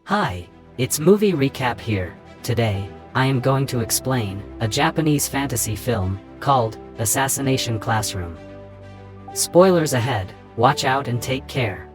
Hi, it's Movie Recap here. Today, I am going to explain a Japanese fantasy film called Assassination Classroom. Spoilers ahead, watch out and take care.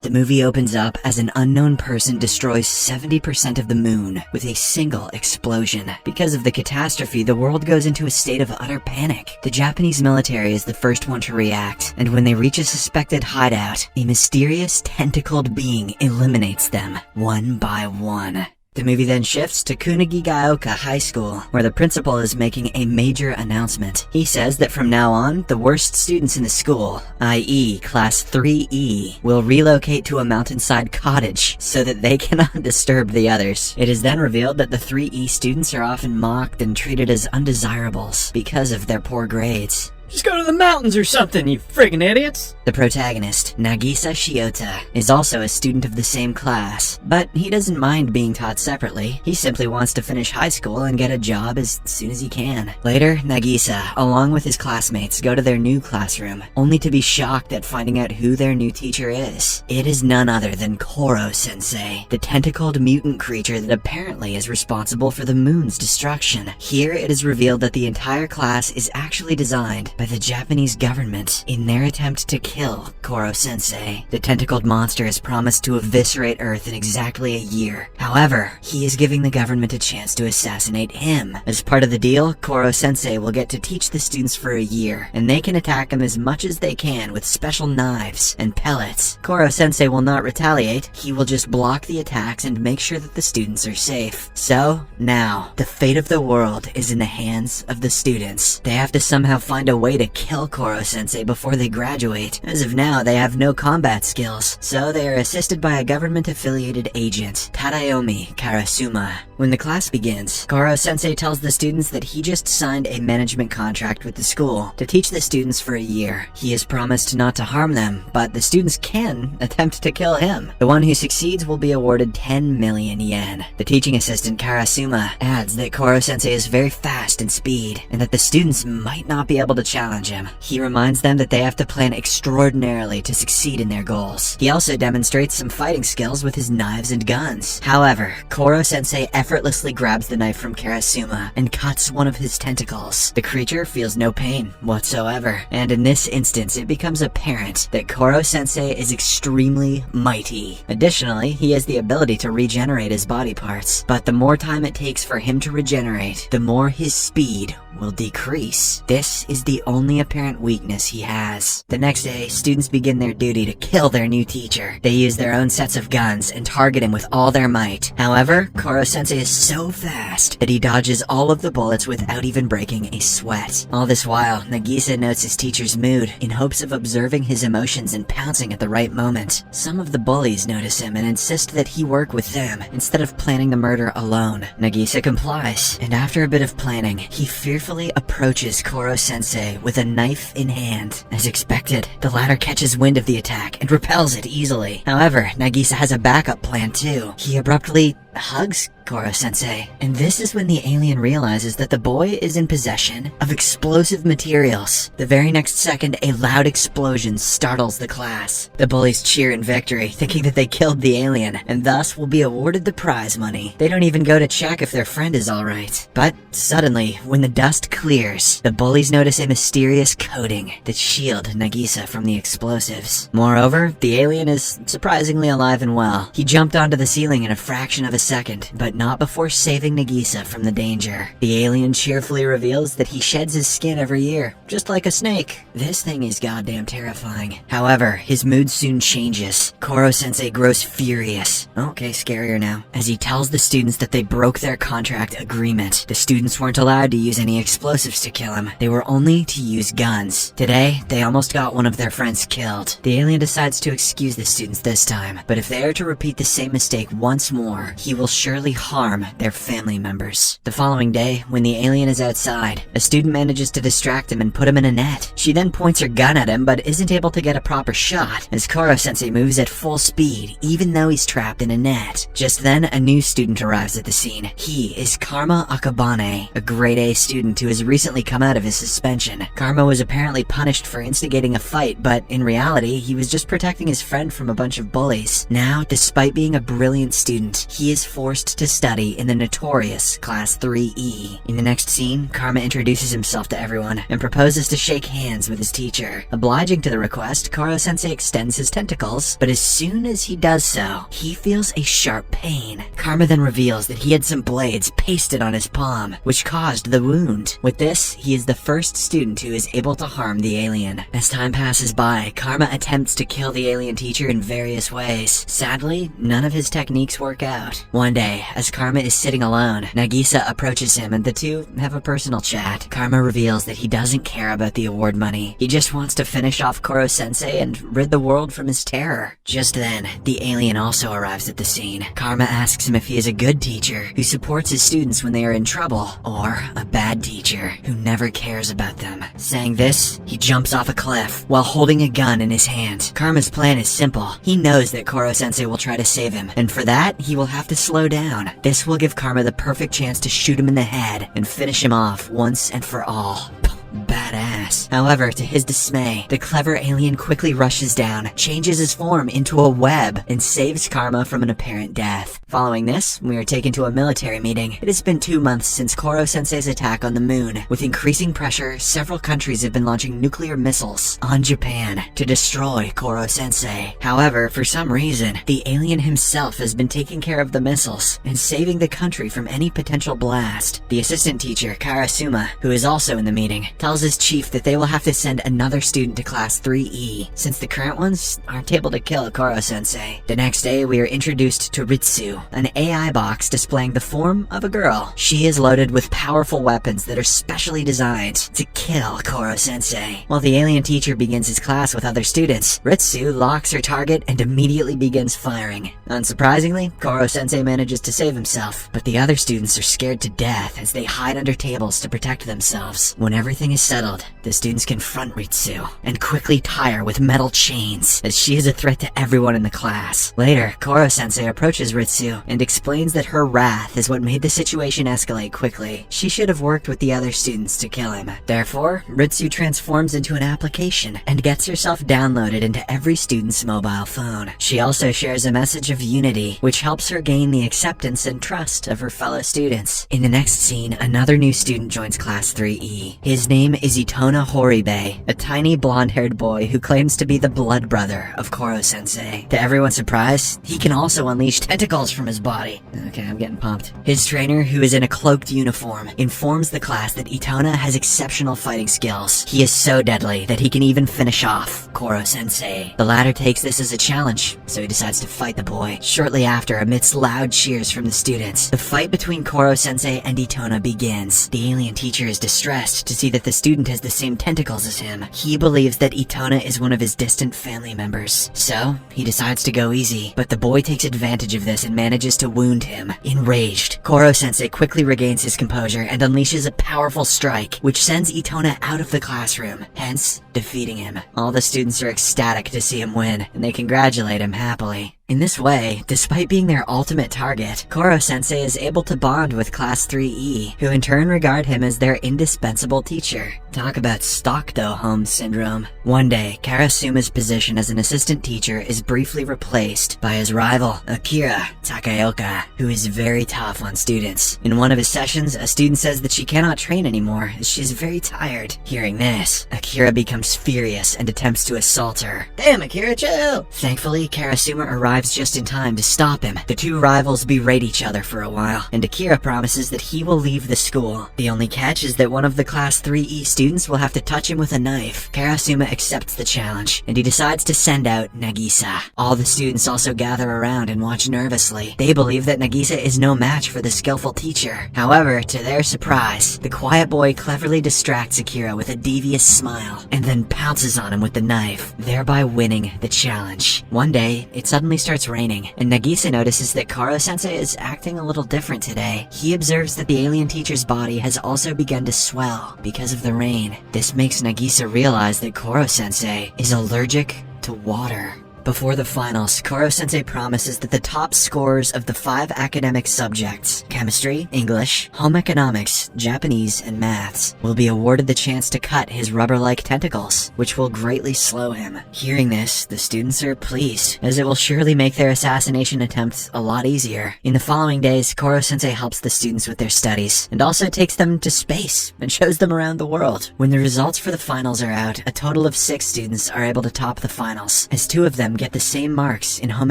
The movie opens up as an unknown person destroys 70% of the moon with a single explosion. Because of the catastrophe, the world goes into a state of utter panic. The Japanese military is the first one to react, and when they reach a suspected hideout, a mysterious tentacled being eliminates them, one by one. The movie then shifts to Kunagigaoka High School, where the principal is making a major announcement. He says that from now on, the worst students in the school, i.e. Class 3E, will relocate to a mountainside cottage so that they cannot disturb the others. It is then revealed that the 3E students are often mocked and treated as undesirables because of their poor grades. Just go to the mountains or something, you friggin' idiots! The protagonist, Nagisa Shiota, is also a student of the same class, but he doesn't mind being taught separately. He simply wants to finish high school and get a job as soon as he can. Later, Nagisa, along with his classmates, go to their new classroom, only to be shocked at finding out who their new teacher is. It is none other than Koro-sensei, the tentacled mutant creature that apparently is responsible for the moon's destruction. Here, it is revealed that the entire class is actually designed by the Japanese government in their attempt to kill Koro-sensei. The tentacled monster is promised to eviscerate Earth in exactly a year. However, he is giving the government a chance to assassinate him. As part of the deal, Koro-sensei will get to teach the students for a year, and they can attack him as much as they can with special knives and pellets. Koro-sensei will not retaliate, he will just block the attacks and make sure that the students are safe. So, now, the fate of the world is in the hands of the students. They have to somehow find a way to kill Koro-sensei before they graduate. As of now, they have no combat skills, so they are assisted by a government-affiliated agent, Tadayomi Karasuma. When the class begins, Koro-sensei tells the students that he just signed a management contract with the school to teach the students for a year. He has promised not to harm them, but the students can attempt to kill him. The one who succeeds will be awarded 10 million yen. The teaching assistant Karasuma adds that Koro-sensei is very fast in speed, and that the students might not be able to challenge him. He reminds them that they have to plan extraordinarily to succeed in their goals. He also demonstrates some fighting skills with his knives and guns. However, Koro-sensei effortlessly grabs the knife from Karasuma and cuts one of his tentacles. The creature feels no pain whatsoever, and in this instance it becomes apparent that Koro-sensei is extremely mighty. Additionally, he has the ability to regenerate his body parts, but the more time it takes for him to regenerate, the more his speed will decrease. This is the only apparent weakness he has. The next day, students begin their duty to kill their new teacher. They use their own sets of guns and target him with all their might. However, Koro-sensei is so fast that he dodges all of the bullets without even breaking a sweat. All this while, Nagisa notes his teacher's mood in hopes of observing his emotions and pouncing at the right moment. Some of the bullies notice him and insist that he work with them instead of planning the murder alone. Nagisa complies, and after a bit of planning, he fearfully approaches Koro-sensei with a knife in hand. As expected, the latter catches wind of the attack and repels it easily. However, Nagisa has a backup plan too. He abruptly hugs Koro-sensei, and this is when the alien realizes that the boy is in possession of explosive materials. The very next second, a loud explosion startles the class. The bullies cheer in victory, thinking that they killed the alien, and thus will be awarded the prize money. They don't even go to check if their friend is alright. But suddenly, when the dust clears, the bullies notice a mysterious coating that shield Nagisa from the explosives. Moreover, the alien is surprisingly alive and well. He jumped onto the ceiling in a fraction of a second, but not before saving Nagisa from the danger. The alien cheerfully reveals that he sheds his skin every year, just like a snake. This thing is goddamn terrifying. However, his mood soon changes. Koro-sensei grows furious. Okay, scarier now. As he tells the students that they broke their contract agreement. The students weren't allowed to use any explosives to kill him. They were only to use guns. Today, they almost got one of their friends killed. The alien decides to excuse the students this time, but if they are to repeat the same mistake once more, he will surely harm their family members. The following day, when the alien is outside, a student manages to distract him and put him in a net. She then points her gun at him but isn't able to get a proper shot as Koro-sensei moves at full speed even though he's trapped in a net. Just then, a new student arrives at the scene. He is Karma Akabane, a grade A student who has recently come out of his suspension. Karma was apparently punished for instigating a fight, but in reality, he was just protecting his friend from a bunch of bullies. Now, despite being a brilliant student, he is forced to study in the notorious Class 3E. In the next scene, Karma introduces himself to everyone and proposes to shake hands with his teacher. Obliging to the request, Koro-sensei extends his tentacles, but as soon as he does so, he feels a sharp pain. Karma then reveals that he had some blades pasted on his palm, which caused the wound. With this, he is the first student who is able to harm the alien. As time passes by, Karma attempts to kill the alien teacher in various ways. Sadly, none of his techniques work out. One day, as Karma is sitting alone, Nagisa approaches him and the two have a personal chat. Karma reveals that he doesn't care about the award money. He just wants to finish off Koro-sensei and rid the world from his terror. Just then, the alien also arrives at the scene. Karma asks him if he is a good teacher who supports his students when they are in trouble, or a bad teacher who never cares about them. Saying this, he jumps off a cliff while holding a gun in his hand. Karma's plan is simple. He knows that Koro-sensei will try to save him, and for that, he will have to slow down. This will give Karma the perfect chance to shoot him in the head and finish him off once and for all. Badass. However, to his dismay, the clever alien quickly rushes down, changes his form into a web, and saves Karma from an apparent death. Following this, we are taken to a military meeting. It has been 2 months since Koro-sensei's attack on the moon. With increasing pressure, several countries have been launching nuclear missiles on Japan to destroy Koro-sensei. However, for some reason, the alien himself has been taking care of the missiles and saving the country from any potential blast. The assistant teacher, Karasuma, who is also in the meeting, tells his chief that they will have to send another student to Class 3E, since the current ones aren't able to kill Koro-sensei. The next day, we are introduced to Ritsu, an AI box displaying the form of a girl. She is loaded with powerful weapons that are specially designed to kill Koro-sensei. While the alien teacher begins his class with other students, Ritsu locks her target and immediately begins firing. Unsurprisingly, Koro-sensei manages to save himself, but the other students are scared to death as they hide under tables to protect themselves. When everything is settled, the students confront Ritsu and quickly tie her with metal chains, as she is a threat to everyone in the class. Later, Koro-sensei approaches Ritsu and explains that her wrath is what made the situation escalate quickly. She should have worked with the other students to kill him. Therefore, Ritsu transforms into an application and gets herself downloaded into every student's mobile phone. She also shares a message of unity, which helps her gain the acceptance and trust of her fellow students. In the next scene, another new student joins Class 3E. His name is Itona Horibe, a tiny blonde-haired boy who claims to be the blood brother of Koro-sensei. To everyone's surprise, he can also unleash tentacles from his body. Okay, I'm getting pumped. His trainer, who is in a cloaked uniform, informs the class that Itona has exceptional fighting skills. He is so deadly that he can even finish off Koro-sensei. The latter takes this as a challenge, so he decides to fight the boy. Shortly after, amidst loud cheers from the students, the fight between Koro-sensei and Itona begins. The alien teacher is distressed to see that the student has the same tentacles as him. He believes that Itona is one of his distant family members, so he decides to go easy, but the boy takes advantage of this and manages to wound him. Enraged, Koro-sensei quickly regains his composure and unleashes a powerful strike, which sends Itona out of the classroom, hence defeating him. All the students are ecstatic to see him win, and they congratulate him happily. In this way, despite being their ultimate target, Koro-sensei is able to bond with Class 3E, who in turn regard him as their indispensable teacher. Talk about Stockholm syndrome. One day, Karasuma's position as an assistant teacher is briefly replaced by his rival, Akira Takaoka, who is very tough on students. In one of his sessions, a student says that she cannot train anymore as she is very tired. Hearing this, Akira becomes furious and attempts to assault her. Damn, Akira, chill! Thankfully, Karasuma arrives just in time to stop him. The two rivals berate each other for a while, and Akira promises that he will leave the school. The only catch is that one of the Class 3E students will have to touch him with a knife. Karasuma accepts the challenge, and he decides to send out Nagisa. All the students also gather around and watch nervously. They believe that Nagisa is no match for the skillful teacher. However, to their surprise, the quiet boy cleverly distracts Akira with a devious smile, and then pounces on him with the knife, thereby winning the challenge. One day, it suddenly starts raining, and Nagisa notices that Koro-sensei is acting a little different today. He observes that the alien teacher's body has also begun to swell because of the rain. This makes Nagisa realize that Koro-sensei is allergic to water. Before the finals, Koro-sensei promises that the top scorers of the 5 academic subjects, chemistry, English, home economics, Japanese, and maths, will be awarded the chance to cut his rubber-like tentacles, which will greatly slow him. Hearing this, the students are pleased, as it will surely make their assassination attempts a lot easier. In the following days, Koro-sensei helps the students with their studies, and also takes them to space, and shows them around the world. When the results for the finals are out, a total of 6 students are able to top the finals, as 2 of them get the same marks in home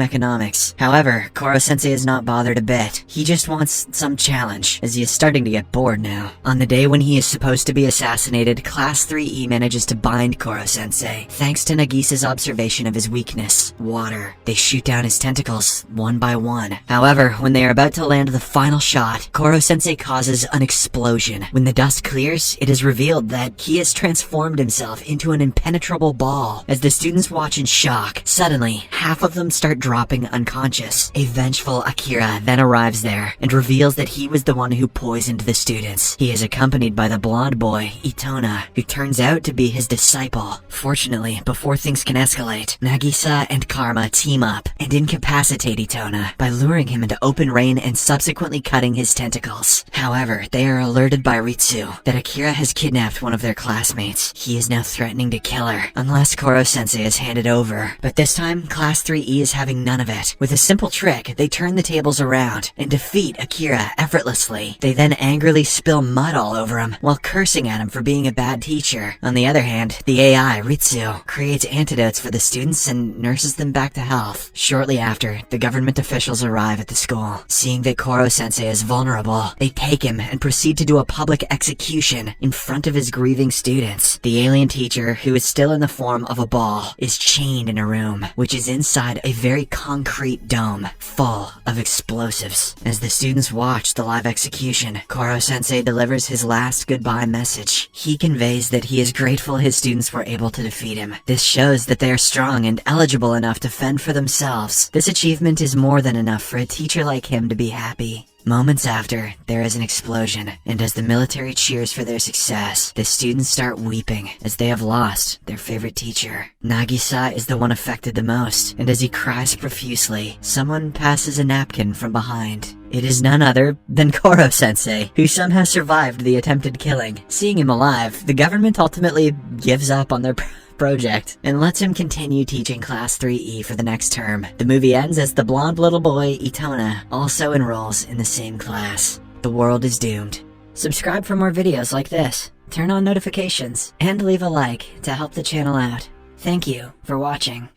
economics. However, Koro-sensei is not bothered a bit. He just wants some challenge, as he is starting to get bored now. On the day when he is supposed to be assassinated, Class 3E manages to bind Koro-sensei, thanks to Nagisa's observation of his weakness, water. They shoot down his tentacles, one by one. However, when they are about to land the final shot, Koro-sensei causes an explosion. When the dust clears, it is revealed that he has transformed himself into an impenetrable ball. As the students watch in shock, suddenly, half of them start dropping unconscious. A vengeful Akira then arrives there and reveals that he was the one who poisoned the students. He is accompanied by the blonde boy, Itona, who turns out to be his disciple. Fortunately, before things can escalate, Nagisa and Karma team up and incapacitate Itona by luring him into open rain and subsequently cutting his tentacles. However, they are alerted by Ritsu that Akira has kidnapped one of their classmates. He is now threatening to kill her unless Koro-sensei is handed over. But this time, Class 3E is having none of it. With a simple trick, they turn the tables around and defeat Akira effortlessly. They then angrily spill mud all over him while cursing at him for being a bad teacher. On the other hand, the AI, Ritsu, creates antidotes for the students and nurses them back to health. Shortly after, the government officials arrive at the school. Seeing that Koro-sensei is vulnerable, they take him and proceed to do a public execution in front of his grieving students. The alien teacher, who is still in the form of a ball, is chained in a room, which is inside a very concrete dome full of explosives. As the students watch the live execution, Koro-sensei delivers his last goodbye message. He conveys that he is grateful his students were able to defeat him. This shows that they are strong and eligible enough to fend for themselves. This achievement is more than enough for a teacher like him to be happy. Moments after, there is an explosion, and as the military cheers for their success, the students start weeping as they have lost their favorite teacher. Nagisa is the one affected the most, and as he cries profusely, someone passes a napkin from behind. It is none other than Koro-sensei, who somehow survived the attempted killing. Seeing him alive, the government ultimately gives up on their project and lets him continue teaching Class 3E for the next term. The movie ends as the blonde little boy, Itona, also enrolls in the same class. The world is doomed. Subscribe for more videos like this, turn on notifications, and leave a like to help the channel out. Thank you for watching.